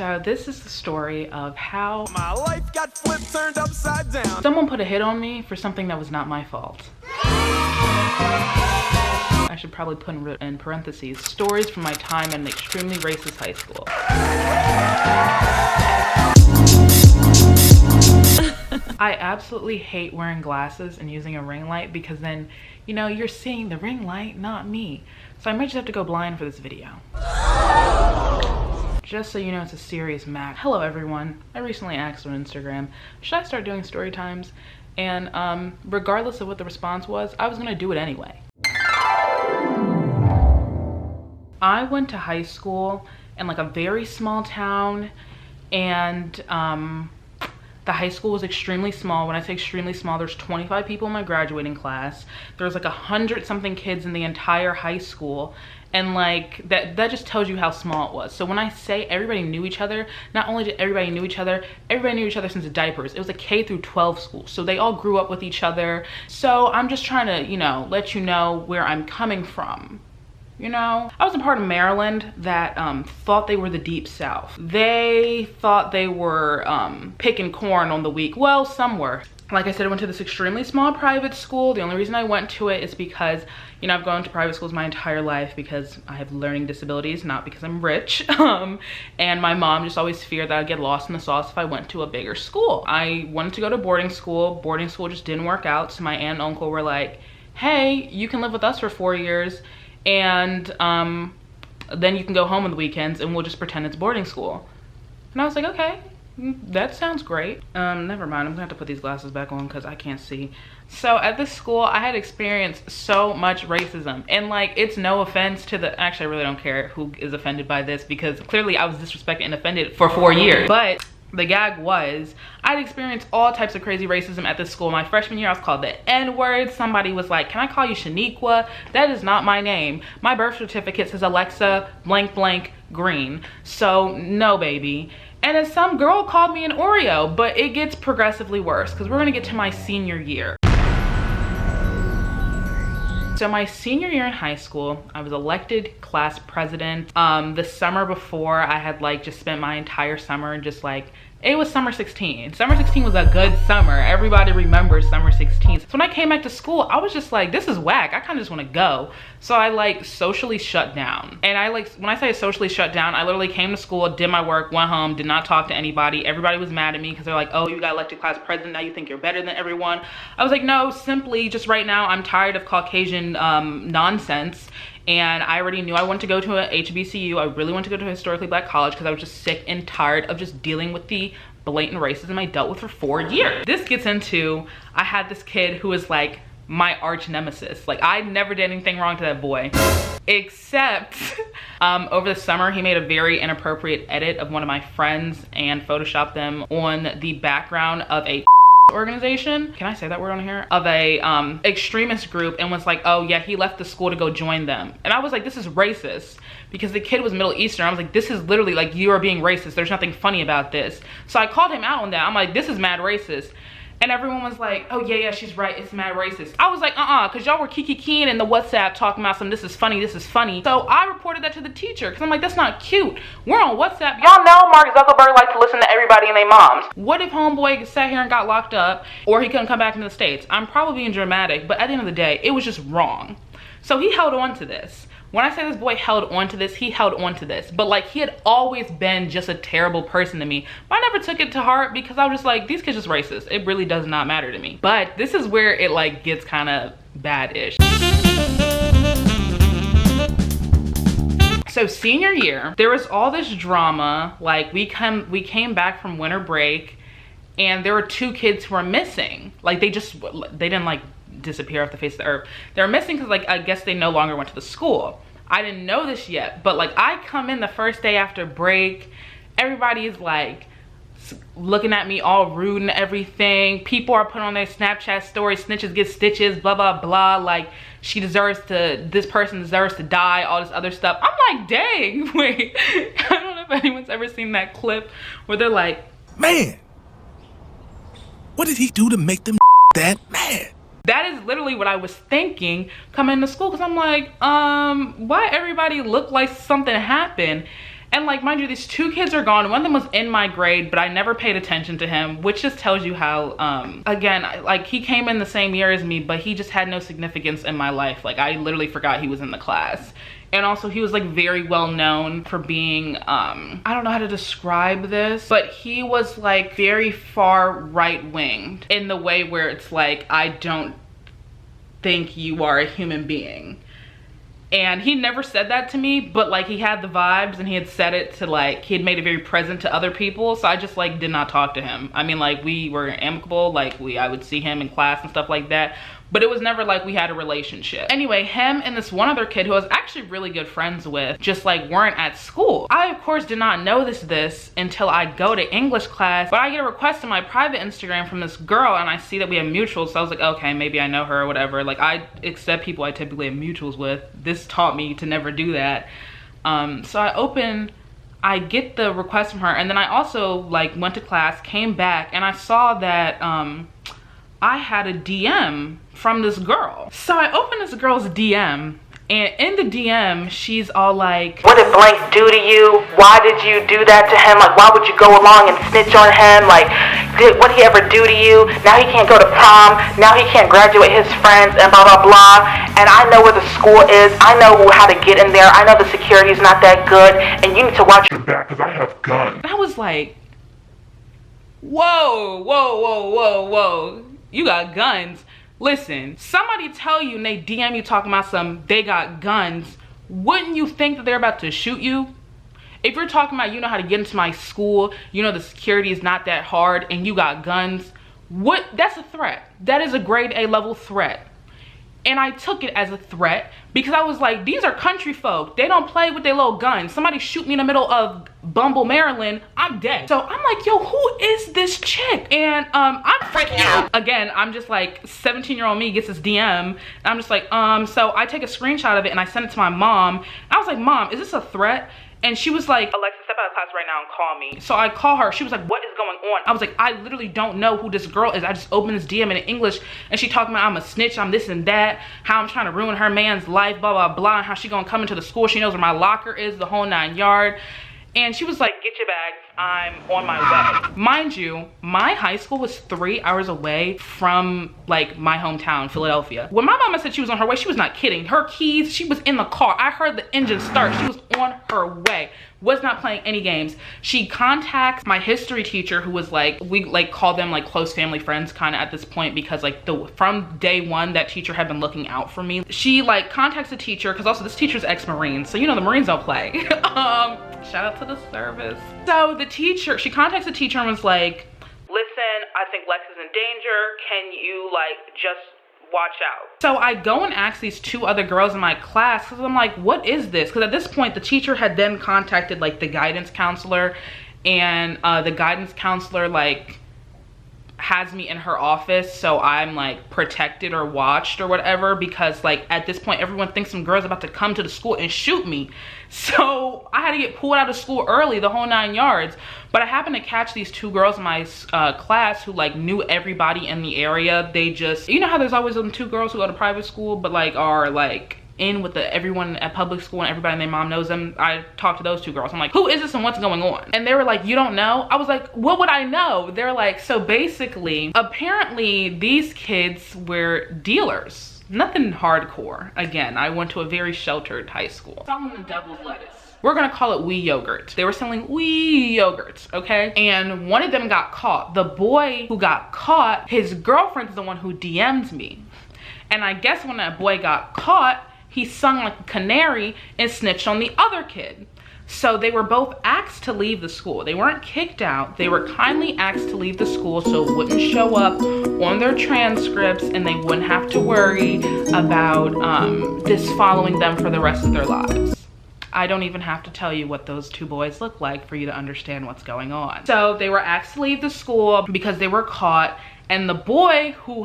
So this is the story of how my life got flipped, turned upside down. Someone put a hit on me for something that was not my fault. I should probably put in parentheses, stories from my time in an extremely racist high school. I absolutely hate wearing glasses and using a ring light because then, you know, you're seeing the ring light, not me. So I might just have to go blind for this video. Just so you know, it's a serious matter. Hello everyone. I recently asked on Instagram, should I start doing story times? And regardless of what the response was, I was gonna do it anyway. I went to high school in like a very small town, and the high school was extremely small. When I say extremely small, there's 25 people in my graduating class. There's like 100 something kids in the entire high school. And like that just tells you how small it was. So when I say everybody knew each other, not only did everybody knew each other since diapers. It was a K through 12 school. So they all grew up with each other. So I'm just trying to, you know, let you know where I'm coming from. You know, I was a part of Maryland that thought they were the Deep South. They thought they were picking corn on the week. Well, some were. Like I said, I went to this extremely small private school. The only reason I went to it is because, you know, I've gone to private schools my entire life because I have learning disabilities, not because I'm rich. And my mom just always feared that I'd get lost in the sauce if I went to a bigger school. I wanted to go to boarding school. Boarding school just didn't work out. So my aunt and uncle were like, hey, you can live with us for 4 years. And then you can go home on the weekends and we'll just pretend it's boarding school. And I was like, okay, that sounds great. Never mind, I'm gonna have to put these glasses back on because I can't see. So at this school, I had experienced so much racism, and like, it's no offense to the, actually I really don't care who is offended by this because clearly I was disrespected and offended for 4 years. But the gag was, I'd experienced all types of crazy racism at this school. My freshman year, I was called the N-word. Somebody was like, can I call you Shaniqua? That is not my name. My birth certificate says Alexa blank blank Green. So no, baby. And then some girl called me an Oreo, but it gets progressively worse because we're gonna get to my senior year. So my senior year in high school, I was elected class president. The summer before, I had like just spent my entire summer just like, it was summer 16. Summer 16 was a good summer. Everybody remembers summer 16. So when I came back to school, I was just like, this is whack. I kind of just want to go. So I like socially shut down. And I like, when I say socially shut down, I literally came to school, did my work, went home, did not talk to anybody. Everybody was mad at me because they're like, oh, you got elected class president, now you think you're better than everyone. I was like, no, simply just right now, I'm tired of Caucasian nonsense. And I already knew I wanted to go to a HBCU. I really wanted to go to a historically black college because I was just sick and tired of just dealing with the blatant racism I dealt with for 4 years. This gets into, I had this kid who was like my arch nemesis. Like, I never did anything wrong to that boy, except over the summer, he made a very inappropriate edit of one of my friends and photoshopped them on the background of a organization, can I say that word on here, of a extremist group, and was like, oh yeah, he left the school to go join them. And I was like, this is racist, because the kid was Middle Eastern. I was like, this is literally like, you are being racist, there's nothing funny about this. So I called him out on that. I'm like, this is mad racist. And everyone was like, oh yeah, she's right, it's mad racist. I was like, because y'all were kiki-keying in the WhatsApp talking about some, this is funny, this is funny. So I reported that to the teacher, because I'm like, that's not cute. We're on WhatsApp. Y'all know Mark Zuckerberg likes to listen to everybody and their moms. What if homeboy sat here and got locked up, or he couldn't come back into the States? I'm probably being dramatic, but at the end of the day, it was just wrong. So he held on to this. When I say this boy held on to this, he held on to this. But like, he had always been just a terrible person to me. But I never took it to heart because I was just like, these kids just racist. It really does not matter to me. But this is where it like gets kind of bad-ish. So senior year, there was all this drama. Like, we came back from winter break and there were 2 kids who were missing. Like, they didn't like disappear off the face of the earth. They're missing because like, I guess they no longer went to the school. I didn't know this yet, but like, I come in the first day after break, everybody is like looking at me all rude and everything. People are putting on their Snapchat stories, snitches get stitches, blah blah blah, like this person deserves to die, all this other stuff. I'm like, dang, wait, I don't know if anyone's ever seen that clip where they're like, man, what did he do to make them that mad? That is literally what I was thinking coming to school, because I'm like, why everybody look like something happened? And like, mind you, these two kids are gone. One of them was in my grade, but I never paid attention to him, which just tells you how, again, like he came in the same year as me, but he just had no significance in my life. Like I literally forgot he was in the class. And also he was like very well known for being, I don't know how to describe this, but he was like very far right-winged in the way where it's like, I don't think you are a human being. And he never said that to me, but like he had the vibes, and he had said it to like, he had made it very present to other people. So I just like did not talk to him. I mean, like we were amicable, like I would see him in class and stuff like that, but it was never like we had a relationship. Anyway, him and this one other kid who I was actually really good friends with just like weren't at school. I of course did not know this until I go to English class, but I get a request on my private Instagram from this girl, and I see that we have mutuals. So I was like, okay, maybe I know her or whatever. Like I accept people I typically have mutuals with. This taught me to never do that. So I get the request from her, and then I also like went to class, came back, and I saw that I had a DM from this girl. So I opened this girl's DM, and in the DM, she's all like, what did blank do to you? Why did you do that to him? Like, why would you go along and snitch on him? Like, what did he ever do to you? Now he can't go to prom. Now he can't graduate his friends and blah, blah, blah. And I know where the school is. I know how to get in there. I know the security's not that good. And you need to watch your back because I have guns. And I was like, whoa, whoa, whoa, whoa, whoa. You got guns. Listen, somebody tell you and they DM you talking about they got guns, wouldn't you think that they're about to shoot you? If you're talking about, you know how to get into my school, you know the security is not that hard, and you got guns, that's a threat. That is a grade A level threat. And I took it as a threat because I was like, these are country folk. They don't play with their little guns. Somebody shoot me in the middle of Bumble, Maryland, I'm dead. So I'm like, yo, who is this chick? And I'm freaking out. Again, I'm just like, 17-year-old me gets this DM. And I'm just like, so I take a screenshot of it and I send it to my mom. And I was like, Mom, is this a threat? And she was like, Alexa, step out of class right now and call me. So I call her. She was like, what is going on? I was like, I literally don't know who this girl is. I just opened this DM in English, and she talking about I'm a snitch, I'm this and that, how I'm trying to ruin her man's life, blah, blah, blah, and how she gonna come into the school. She knows where my locker is, the whole 9 yard. And she was like, get your bag, I'm on my way. Mind you, my high school was 3 hours away from like my hometown, Philadelphia. When my mama said she was on her way, she was not kidding. Her keys, she was in the car. I heard the engine start. She was on her way. Was not playing any games. She contacts my history teacher, who was like, we like call them like close family friends kind of at this point, because like from day one that teacher had been looking out for me. She like contacts the teacher, because also this teacher's ex-Marine, so you know the Marines don't play. Shout out to the service. So the teacher, she contacts the teacher and was like, listen, I think Lex is in danger. Can you like just watch out? So I go and ask these two other girls in my class, because I'm like, what is this? Because at this point the teacher had then contacted like the guidance counselor, and the guidance counselor like has me in her office, so I'm like protected or watched or whatever, because like at this point everyone thinks some girl's about to come to the school and shoot me. So I had to get pulled out of school early, the whole 9 yards. But I happened to catch these two girls in my class who like knew everybody in the area. They just, you know how there's always them two girls who go to private school but like are like in with everyone at public school and everybody and their mom knows them. I talked to those two girls. I'm like, who is this and what's going on? And they were like, you don't know? I was like, what would I know? They're like, so basically, apparently these kids were dealers. Nothing hardcore. Again, I went to a very sheltered high school. Selling the devil's lettuce. We're gonna call it wee yogurt. They were selling wee yogurts, okay? And one of them got caught. The boy who got caught, his girlfriend is the one who DM'd me. And I guess when that boy got caught, he sung like a canary and snitched on the other kid. So they were both asked to leave the school. They weren't kicked out. They were kindly asked to leave the school so it wouldn't show up on their transcripts and they wouldn't have to worry about this following them for the rest of their lives. I don't even have to tell you what those two boys look like for you to understand what's going on. So they were asked to leave the school because they were caught. And the boy who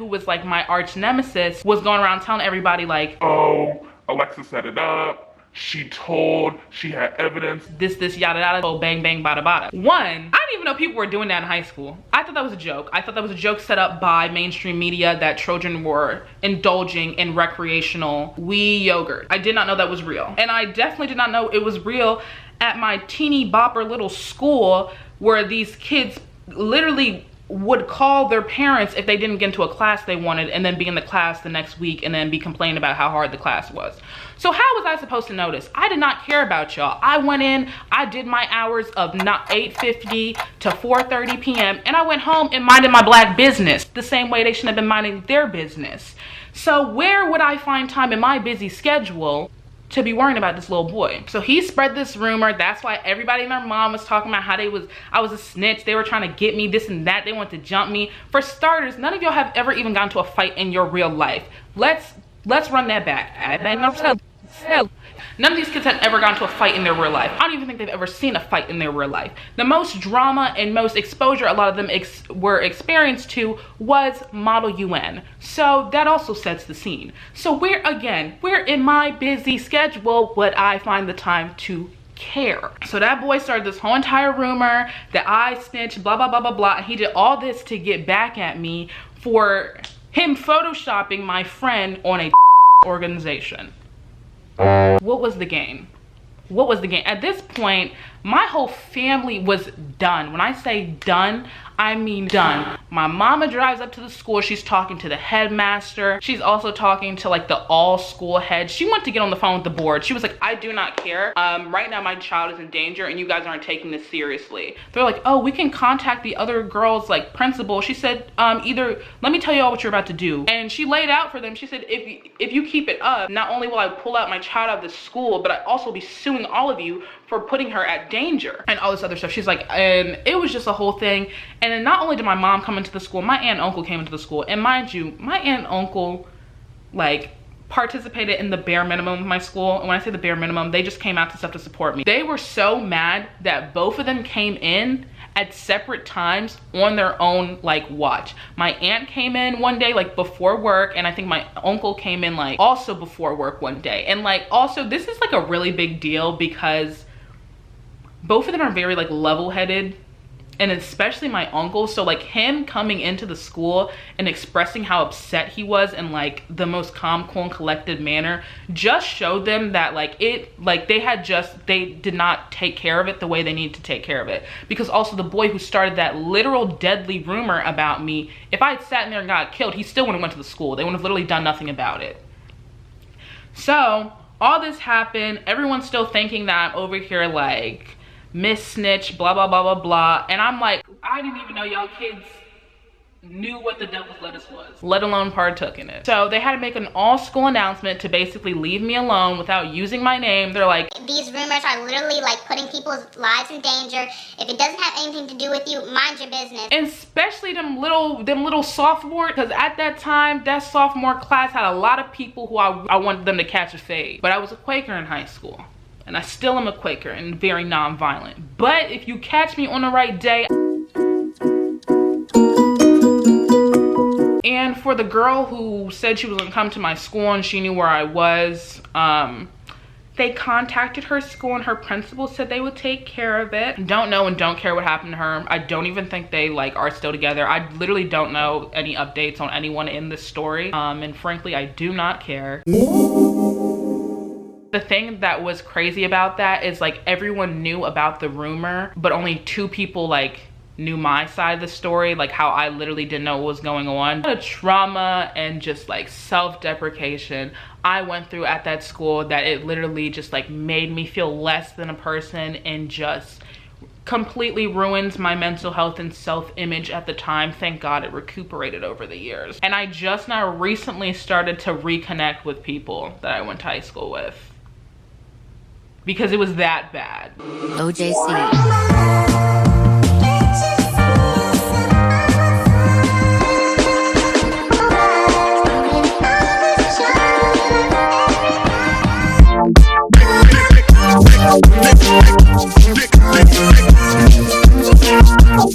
was like my arch nemesis was going around telling everybody like, oh, Alexa set it up. She told, she had evidence. This, yada, yada, oh, bang, bang, bada, bada. One, I didn't even know people were doing that in high school. I thought that was a joke. I thought that was a joke set up by mainstream media that children were indulging in recreational wee yogurt. I did not know that was real. And I definitely did not know it was real at my teeny bopper little school where these kids literally would call their parents if they didn't get into a class they wanted, and then be in the class the next week and then be complaining about how hard the class was. So how was I supposed to notice? I did not care about y'all. I went in, I did my hours of 8:50 to 4:30 p.m. and I went home and minded my black business the same way they shouldn't have been minding their business. So where would I find time in my busy schedule to be worrying about this little boy? So he spread this rumor. That's why everybody and their mom was talking about how I was a snitch. They were trying to get me, this and that. They wanted to jump me. For starters, none of y'all have ever even gotten to a fight in your real life. Let's run that back. None of these kids had ever gotten to a fight in their real life. I don't even think they've ever seen a fight in their real life. The most drama and most exposure a lot of them were experienced to was Model UN. So that also sets the scene. So where in my busy schedule would I find the time to care? So that boy started this whole entire rumor that I snitched, blah, blah, blah, blah, blah. And he did all this to get back at me for him photoshopping my friend on a organization. What was the game? What was the game? At this point, my whole family was done. When I say done, I mean done. My mama drives up to the school. She's talking to the headmaster. She's also talking to like the all school head. She went to get on the phone with the board. She was like, I do not care. Right now my child is in danger and you guys aren't taking this seriously. They're like, oh, we can contact the other girl's like principal. She said, either let me tell you all what you're about to do. And she laid out for them. She said, if you keep it up, not only will I pull out my child out of the school, but I also will be suing all of you for putting her at danger and all this other stuff. She's like, and it was just a whole thing. And then not only did my mom come into the school, my aunt and uncle came into the school. And mind you, my aunt and uncle like participated in the bare minimum of my school. And when I say the bare minimum, they just came out to stuff to support me. They were so mad that both of them came in at separate times on their own like watch. My aunt came in one day like before work, and I think my uncle came in like also before work one day. And like also this is like a really big deal because both of them are very like level-headed, and especially my uncle. So like him coming into the school and expressing how upset he was in like the most calm, cool, and collected manner just showed them that they did not take care of it the way they needed to take care of it. Because also the boy who started that literal deadly rumor about me, if I had sat in there and got killed, he still wouldn't have went to the school. They would have literally done nothing about it. So all this happened. Everyone's still thinking that I'm over here like Miss Snitch, blah, blah, blah, blah, blah. And I'm like, I didn't even know y'all kids knew what the devil's lettuce was, let alone partook in it. So they had to make an all-school announcement to basically leave me alone without using my name. They're like, these rumors are literally like putting people's lives in danger. If it doesn't have anything to do with you, mind your business. And especially them little sophomores, because at that time, that sophomore class had a lot of people who I wanted them to catch a fade. But I was a Quaker in high school. And I still am a Quaker and very non-violent. But if you catch me on the right day. And for the girl who said she was gonna come to my school and she knew where I was, they contacted her school and her principal said they would take care of it. Don't know and don't care what happened to her. I don't even think they like are still together. I literally don't know any updates on anyone in this story. And frankly, I do not care. The thing that was crazy about that is like everyone knew about the rumor, but only 2 people like knew my side of the story, like how I literally didn't know what was going on. The trauma and just like self-deprecation I went through at that school, that it literally just like made me feel less than a person and just completely ruined my mental health and self-image at the time. Thank God it recuperated over the years. And I just now recently started to reconnect with people that I went to high school with, because it was that bad. OJC.